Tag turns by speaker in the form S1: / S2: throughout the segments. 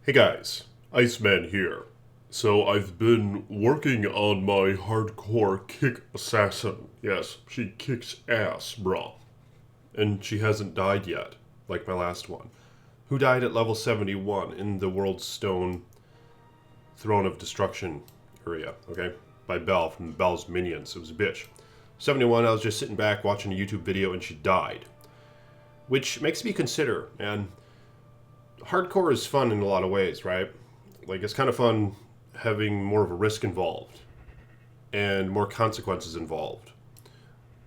S1: Hey guys, Iceman here. So I've been working on my hardcore kick assassin. Yes, she kicks ass, brah. And she hasn't died yet, like my last one. Who died at level 71 in the World's Stone Throne of Destruction area, okay? By Belle from Belle's Minions. It was a bitch. 71, I was just sitting back watching a YouTube video and she died. Which makes me consider, and hardcore is fun in a lot of ways, right? Like, it's kind of fun having more of a risk involved and more consequences involved.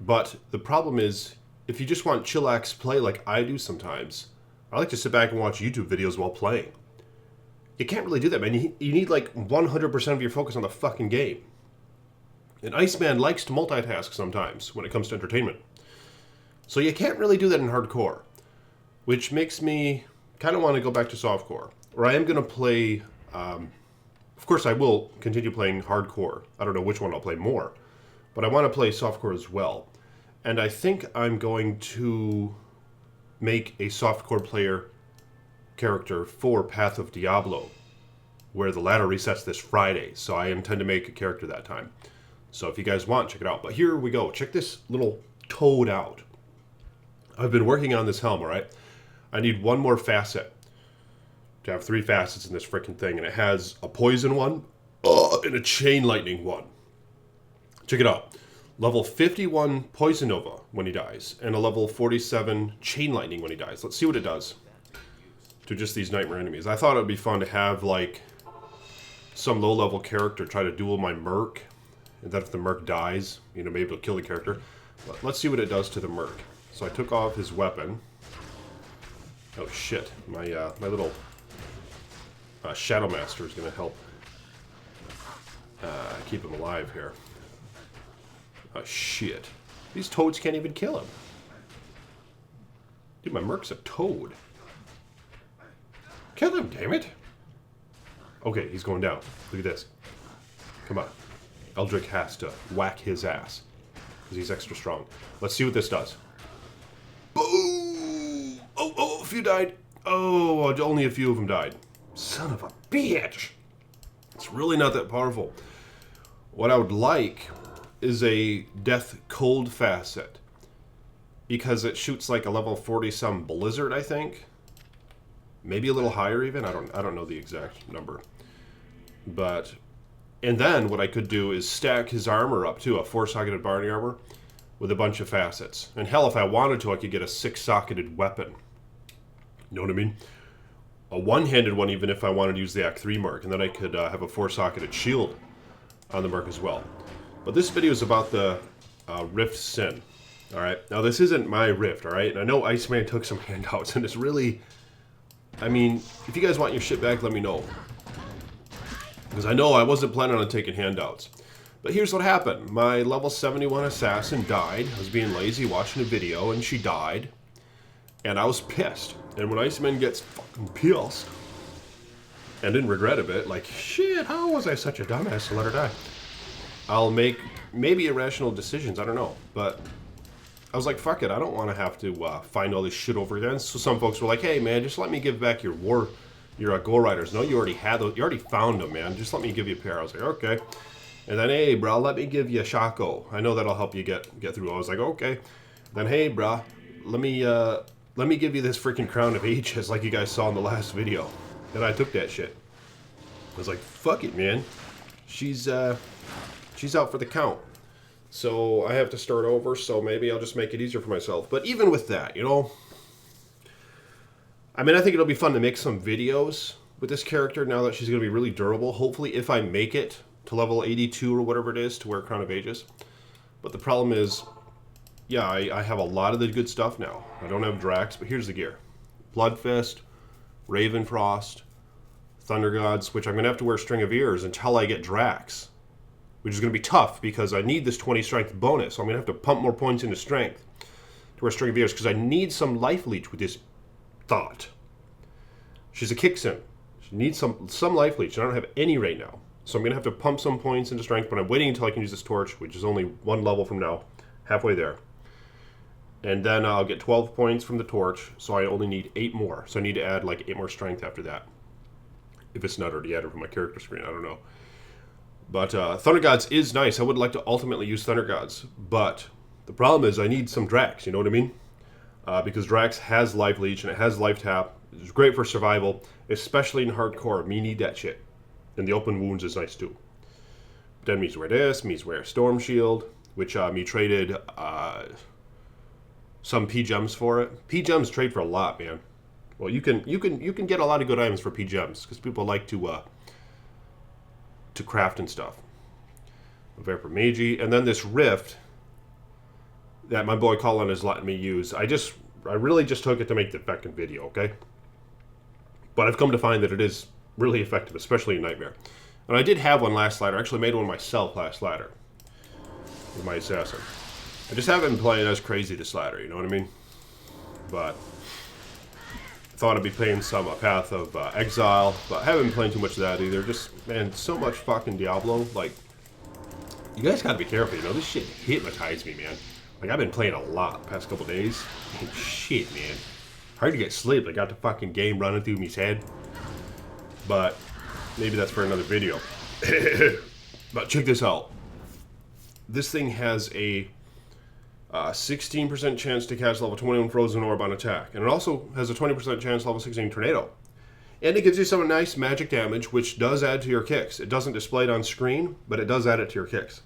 S1: But the problem is, if you just want chillax play like I do sometimes, I like to sit back and watch YouTube videos while playing. You can't really do that, man. You need like 100% of your focus on the fucking game. And Iceman likes to multitask sometimes when it comes to entertainment. So you can't really do that in hardcore, which makes me kind of want to go back to softcore, or I am going to play. Of course, I will continue playing hardcore. I don't know which one I'll play more, but I want to play softcore as well. And I think I'm going to make a softcore player character for Path of Diablo, where the ladder resets this Friday. So I intend to make a character that time. So if you guys want, check it out. But here we go. Check this little toad out. I've been working on this helm, all right? I need one more facet to have 3 facets in this freaking thing, and it has a poison one and a chain lightning one. Check it out. Level 51 poison nova when he dies, and a level 47 chain lightning when he dies. Let's see what it does to just these nightmare enemies. I thought it would be fun to have like some low-level character try to duel my merc, and then if the merc dies, you know, maybe it'll kill the character. But let's see what it does to the merc. So I took off his weapon. Oh shit, my little Shadow Master is going to help keep him alive here. Oh shit. These toads can't even kill him. Dude, my merc's a toad. Kill him, damn it. Okay, he's going down. Look at this. Come on. Eldrick has to whack his ass, because he's extra strong. Let's see what this does. Boom! Oh, a few died. Oh, only a few of them died. Son of a bitch! It's really not that powerful. What I would like is a death cold facet, because it shoots like a level 40 some blizzard, I think. Maybe a little higher even. I don't know the exact number. But and then what I could do is stack his armor up to a 4-socketed body armor with a bunch of facets. And hell, if I wanted to, I could get a 6-socketed weapon. You know what I mean? A one-handed one, even if I wanted to use the Act 3 mark, and then I could have a 4-socketed shield on the mark as well. But this video is about the Riftsin. Alright, now this isn't my Rift, alright? And I know Iceman took some handouts, and it's really... I mean, if you guys want your shit back, let me know. Because I know I wasn't planning on taking handouts. But here's what happened. My level 71 assassin died. I was being lazy watching a video, and she died. And I was pissed. And when Iceman gets fucking pissed, and didn't regret a bit, like, shit, how was I such a dumbass to let her die? I'll make maybe irrational decisions, I don't know. But I was like, fuck it, I don't want to have to find all this shit over again. So some folks were like, hey man, just let me give back your Go Riders. No, you already had those. You already found them, man. Just let me give you a pair. I was like, okay. And then, hey, bro, let me give you a Shaco. I know that'll help you get through. I was like, okay. Then, hey, bro, let me give you this freaking Crown of Ages like you guys saw in the last video. Then I took that shit. I was like, fuck it, man. She's out for the count. So I have to start over, so maybe I'll just make it easier for myself. But even with that, you know, I mean, I think it'll be fun to make some videos with this character now that she's going to be really durable. Hopefully, if I make it to level 82 or whatever it is to wear Crown of Ages. But the problem is, yeah, I have a lot of the good stuff now. I don't have Drax, but here's the gear. Bloodfist, Ravenfrost, Thunder Gods, which I'm going to have to wear String of Ears until I get Drax. Which is going to be tough because I need this 20 strength bonus. So I'm going to have to pump more points into strength to wear String of Ears because I need some life leech with this thought. She's a Kicksin. She needs some life leech, and I don't have any right now. So I'm going to have to pump some points into strength, but I'm waiting until I can use this torch, which is only 1 level from now. Halfway there. And then I'll get 12 points from the torch, so I only need 8 more. So I need to add like 8 more strength after that. If it's not already added from my character screen, I don't know. But Thunder Gods is nice. I would like to ultimately use Thunder Gods. But the problem is I need some Drax, you know what I mean? Because Drax has Life Leech and it has Life Tap. It's great for survival, especially in hardcore. Me need that shit. And the open wounds is nice too. Then me's wear this, me's wear Storm Shield, which me traded some P gems for it. P gems trade for a lot, man. Well, you can get a lot of good items for P gems because people like to craft and stuff. Vapor Magi, and then this Rift that my boy Colin is letting me use. I really just took it to make the fucking video, okay? But I've come to find that it is really effective, especially in Nightmare. And I did have one last ladder. I actually made one myself last ladder with my assassin. I just haven't been playing as crazy this ladder, you know what I mean? But I thought I'd be playing some Path of Exile, but I haven't been playing too much of that either. Just, man, so much fucking Diablo. Like, you guys gotta be careful, you know? This shit hypnotized me, man. Like, I've been playing a lot the past couple days. And shit, man. Hard to get sleep. I got the fucking game running through me's head. But maybe that's for another video. But check this out. This thing has a 16% chance to cast level 21 Frozen Orb on attack. And it also has a 20% chance level 16 Tornado. And it gives you some nice magic damage, which does add to your kicks. It doesn't display it on screen, but it does add it to your kicks.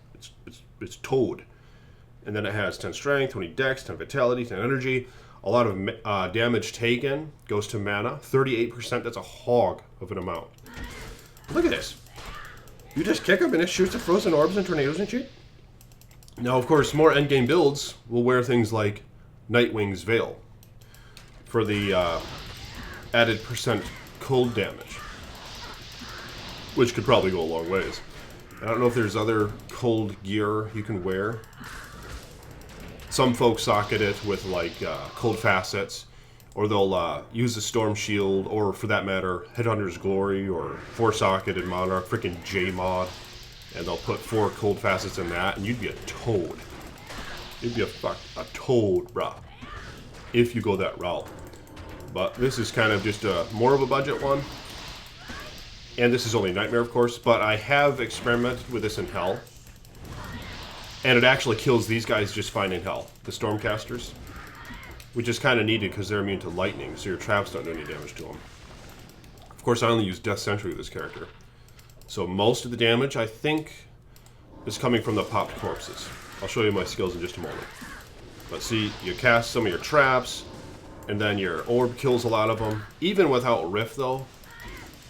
S1: It's Toad. And then it has 10 Strength, 20 Dex, 10 Vitality, 10 Energy. A lot of damage taken goes to mana. 38%, that's a hog of an amount. Look at this. You just kick up and it shoots the frozen orbs and tornadoes and shit. Now, of course, more endgame builds will wear things like Nightwing's Veil for the added percent cold damage, which could probably go a long ways. I don't know if there's other cold gear you can wear. Some folks socket it with like cold facets, or they'll use the Storm Shield, or for that matter, Headhunter's Glory, or 4-socketed Monarch, freaking J-Mod, and they'll put 4 cold facets in that, and you'd be a toad. You'd be a toad, bruh, if you go that route. But this is kind of just more of a budget one, and this is only Nightmare, of course, but I have experimented with this in Hell, and it actually kills these guys just fine in Hell, the Stormcasters. Which is kind of needed because they're immune to lightning, so your traps don't do any damage to them. Of course, I only use Death Sentry with this character. So most of the damage, I think, is coming from the popped corpses. I'll show you my skills in just a moment. But see, you cast some of your traps, and then your orb kills a lot of them. Even without Rift, though,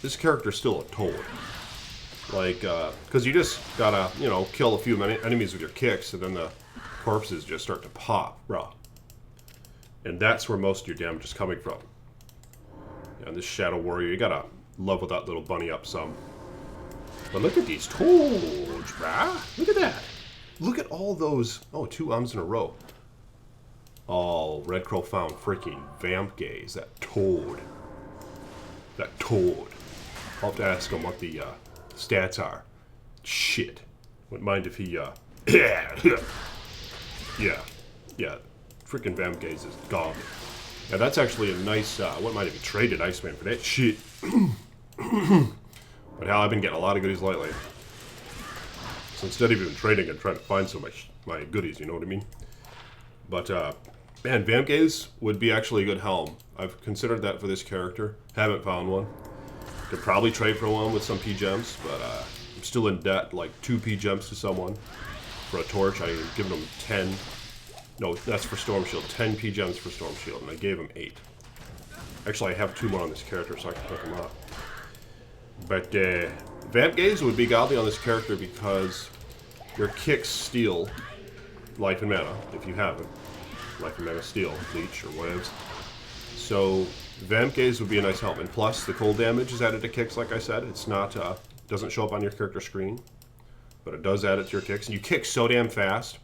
S1: this character's still a toad. Like, because you just gotta, you know, kill a few enemies with your kicks, and then the corpses just start to pop, bro. And that's where most of your damage is coming from. Yeah, and this Shadow Warrior, you gotta level that little bunny up some. But look at these toads, brah. Look at that. Look at all those. Oh, 2 ums in a row. Oh, Red Crow found freaking Vamp Gaze. That toad. That toad. I'll have to ask him what the stats are. Shit. Wouldn't mind if he, yeah. Freaking Vamp Gaze is dog. Yeah, that's actually a nice, what might have been traded Iceman for that shit. But hell, I've been getting a lot of goodies lately. So instead of even trading, I'm trying to find some of my goodies, you know what I mean? But, man, Vamp Gaze would be actually a good helm. I've considered that for this character. Haven't found one. Could probably trade for one with some P-Gems, but I'm still in debt, like 2 P-Gems to someone for a torch. I've given them 10. No, that's for Storm Shield. 10 P-Gems for Storm Shield, and I gave him 8. Actually, I have 2 more on this character, so I can pick them up. But Vamp Gaze would be godly on this character because your kicks steal life and mana, if you have it. Life and mana steal, leech, or whatever. So Vamp Gaze would be a nice help. And plus, the cold damage is added to kicks, like I said. It's not, doesn't show up on your character screen, but it does add it to your kicks. And you kick so damn fast.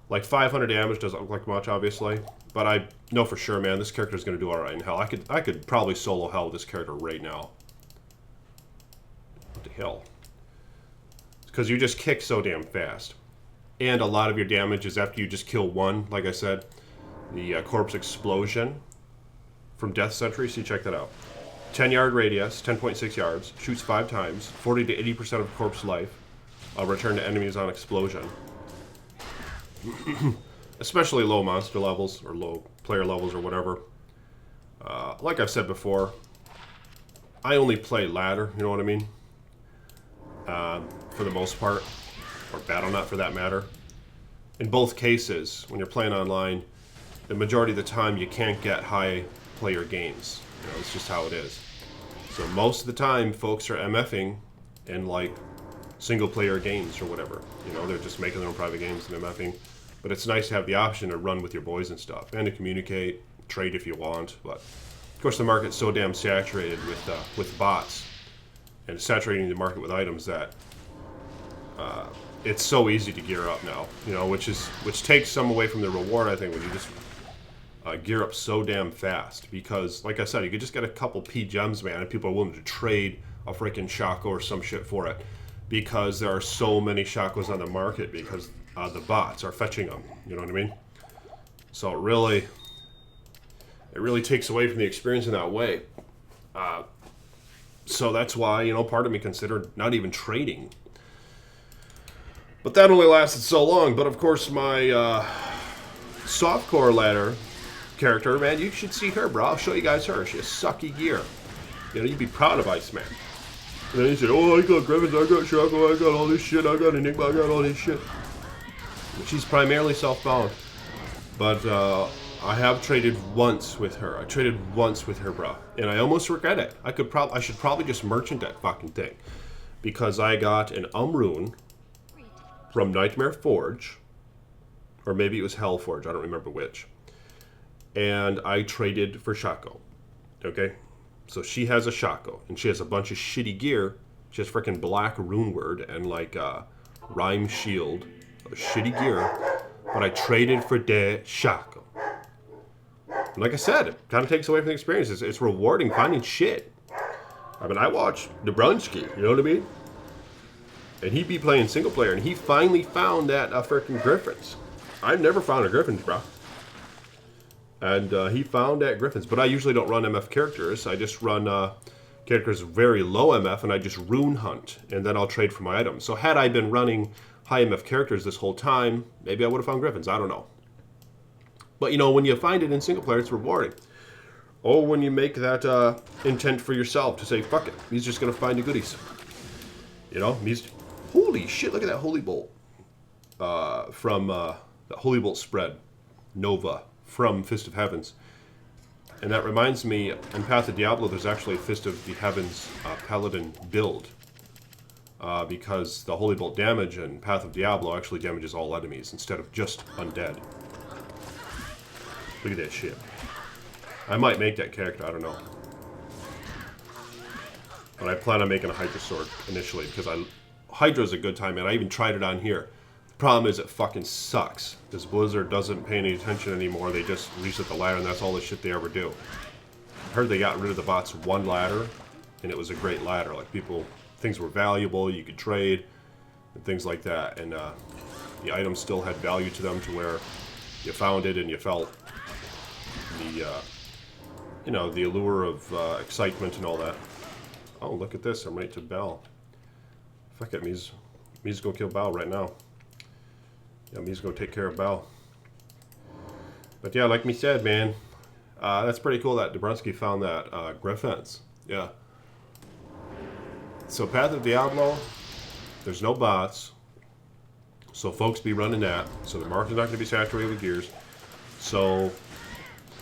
S1: Like 500 damage doesn't look like much, obviously, but I know for sure, man, this character is going to do all right in Hell. I could probably solo Hell with this character right now. What the hell? Because you just kick so damn fast, and a lot of your damage is after you just kill one. Like I said, the corpse explosion from Death Sentry. So you check that out.
S2: 10-yard radius, 10.6 yards, shoots 5 times, 40 to 80% of corpse life, return to enemies on explosion. Especially low monster levels, or low player levels, or whatever. Like I've said before, I only play ladder, you know what I mean? For the most part. Or BattleNet for that matter. In both cases, when you're playing online, the majority of the time you can't get high player gains. You know, it's just how it is. So most of the time, folks are MFing in like single player games or whatever. You know, they're just making their own private games and MFing. But it's nice to have the option to run with your boys and stuff, and to communicate, trade if you want. But of course, the market's so damn saturated with bots, and saturating the market with items that it's so easy to gear up now. You know, which takes some away from the reward, I think, when you just gear up so damn fast. Because, like I said, you could just get a couple P gems, man, and people are willing to trade a freaking Shaco or some shit for it, because there are so many Shacos on the market because the bots are fetching them. You know what I mean? So it really takes away from the experience in that way. So that's why, you know, part of me considered not even trading. But that only lasted so long. But of course, my softcore ladder character, man, you should see her, bro. I'll show you guys her. She has sucky gear. You know, you'd be proud of Iceman. And then he said, oh, I got Griffins, I got Shaco, I got all this shit, I got Enigma, I got all this shit. She's primarily self-bound. But I have traded once with her. I traded once with her, bro. And I almost regret it. I should probably just merchant that fucking thing. Because I got an rune from Nightmare Forge. Or maybe it was Hell Forge, I don't remember which. And I traded for Shaco. Okay? So she has a Shaco, and she has a bunch of shitty gear. She has freaking black runeword and like rhyme shield, shitty gear. But I traded for the Shaco. And like I said, it kind of takes away from the experience. It's rewarding finding shit. I mean, I watch Dabrowski, you know what I mean? And he'd be playing single player, and he finally found that freaking Griffins. I've never found a Griffins, bro. And he found that Griffins. But I usually don't run MF characters. I just run characters very low MF, and I just rune hunt. And then I'll trade for my items. So had I been running high MF characters this whole time, maybe I would have found Griffins. I don't know. But, you know, when you find it in single player, it's rewarding. Or when you make that intent for yourself to say, fuck it, he's just going to find the goodies. You know, he's... Holy shit, look at that Holy Bolt. From the Holy Bolt spread. Nova. From Fist of Heavens. And that reminds me, in Path of Diablo, there's actually a Fist of the Heavens Paladin build. Because the Holy Bolt damage in Path of Diablo actually damages all enemies instead of just undead. Look at that shit. I might make that character, I don't know. But I plan on making a Hydra sword initially, because Hydra's a good time, and I even tried it on here. The problem is it fucking sucks. This Blizzard doesn't pay any attention anymore. They just reset the ladder, and that's all the shit they ever do. I heard they got rid of the bots one ladder, and it was a great ladder. Like, things were valuable, you could trade, and things like that. And the items still had value to them, to where you found it and you felt the, you know, the allure of excitement and all that. Oh, look at this. I'm right to Bell. Fuck it, Mi's gonna kill Bao right now. Yeah, Mi's gonna take care of Bao. But yeah, like me said, man, that's pretty cool that Dabrowski found that Griffins. Yeah. So Path of Diablo, there's no bots. So folks be running that. So the market's not going to be saturated with gears. So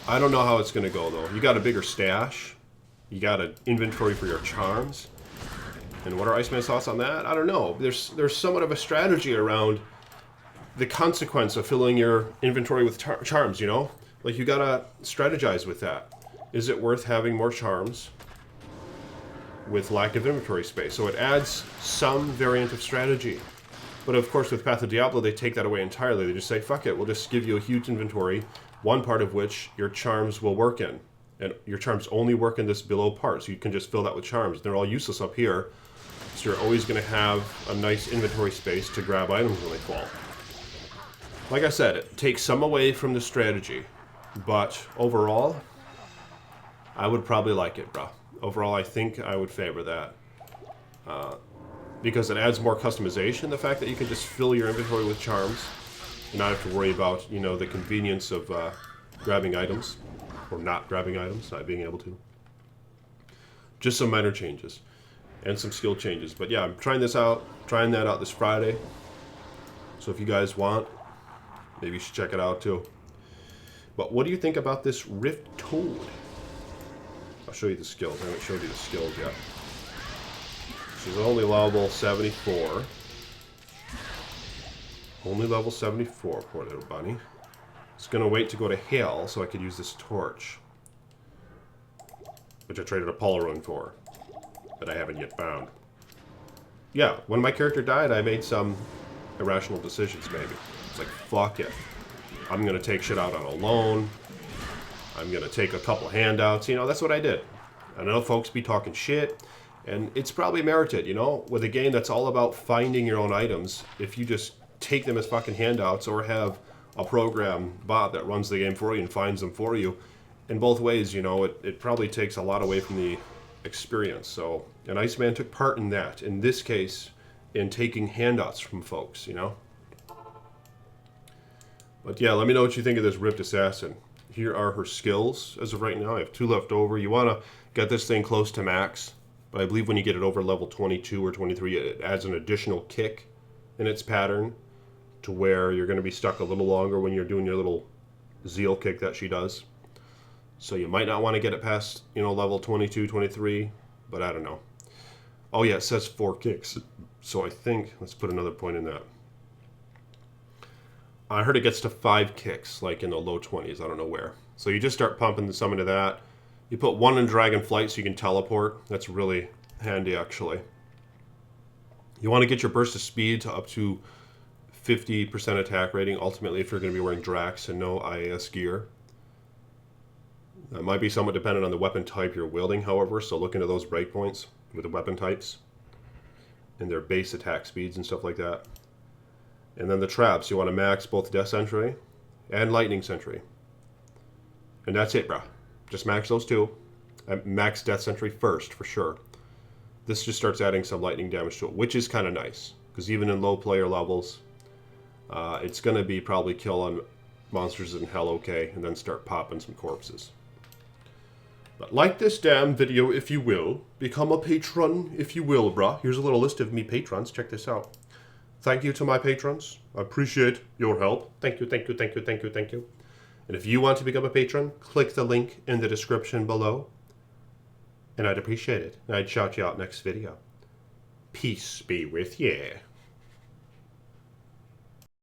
S2: I don't know how it's going to go, though. You got a bigger stash. You got an inventory for your charms. And what are Iceman's thoughts on that? I don't know. There's somewhat of a strategy around the consequence of filling your inventory with charms, you know? Like, you got to strategize with that. Is it worth having more charms with lack of inventory space? So it adds some variant of strategy. But of course, with Path of Diablo, they take that away entirely. They just say, fuck it, we'll just give you a huge inventory, one part of which your charms will work in. And your charms only work in this below part, so you can just fill that with charms. They're all useless up here, so you're always going to have a nice inventory space to grab items when they fall. Like I said, it takes some away from the strategy, but overall, I would probably like it, bro. Overall, I think I would favor that. Because it adds more customization. The fact that you can just fill your inventory with charms and not have to worry about, you know, the convenience of grabbing items. Or not grabbing items, not being able to. Just some minor changes. And some skill changes. But yeah, I'm trying that out this Friday. So if you guys want, maybe you should check it out too. But what do you think about this Rift Toad? I'll show you the skills. I haven't showed you the skills yet. She's only level 74. Only level 74, poor little bunny. It's gonna wait to go to hell so I could use this torch. Which I traded a Polaroid for. That I haven't yet found. Yeah, when my character died, I made some irrational decisions, maybe. It's like, fuck it. I'm gonna take shit out on a loan. I'm gonna take a couple handouts. You know, that's what I did. I know folks be talking shit. And it's probably merited, you know? With a game that's all about finding your own items, if you just take them as fucking handouts or have a program bot that runs the game for you and finds them for you, in both ways, you know, it probably takes a lot away from the experience. So, and Iceman took part in that, in this case, in taking handouts from folks, you know? But yeah, let me know what you think of this Rift Assassin. Here are her skills as of right now. I have 2 left over. You want to get this thing close to max. But I believe when you get it over level 22 or 23, it adds an additional kick in its pattern to where you're going to be stuck a little longer when you're doing your little zeal kick that she does. So you might not want to get it past, you know, level 22, 23, but I don't know. Oh yeah, it says 4 kicks. So I think, let's put another point in that. I heard it gets to 5 kicks, like in the low 20s, I don't know where. So you just start pumping some into that. You put 1 in Dragon Flight so you can teleport. That's really handy, actually. You want to get your burst of speed to up to 50% attack rating, ultimately, if you're going to be wearing Drax and no IAS gear. That might be somewhat dependent on the weapon type you're wielding, however, so look into those breakpoints with the weapon types and their base attack speeds and stuff like that. And then the traps, you want to max both Death Sentry and Lightning Sentry. And that's it, bruh. Just max those 2. Max Death Sentry first, for sure. This just starts adding some lightning damage to it, which is kind of nice. Because even in low player levels, it's going to be probably kill on monsters in hell okay, and then start popping some corpses. But like this damn video if you will. Become a patron if you will, bruh. Here's a little list of me patrons. Check this out. Thank you to my patrons. I appreciate your help. Thank you, thank you, thank you, thank you, thank you. And if you want to become a patron, click the link in the description below. And I'd appreciate it. And I'd shout you out next video. Peace be with ye.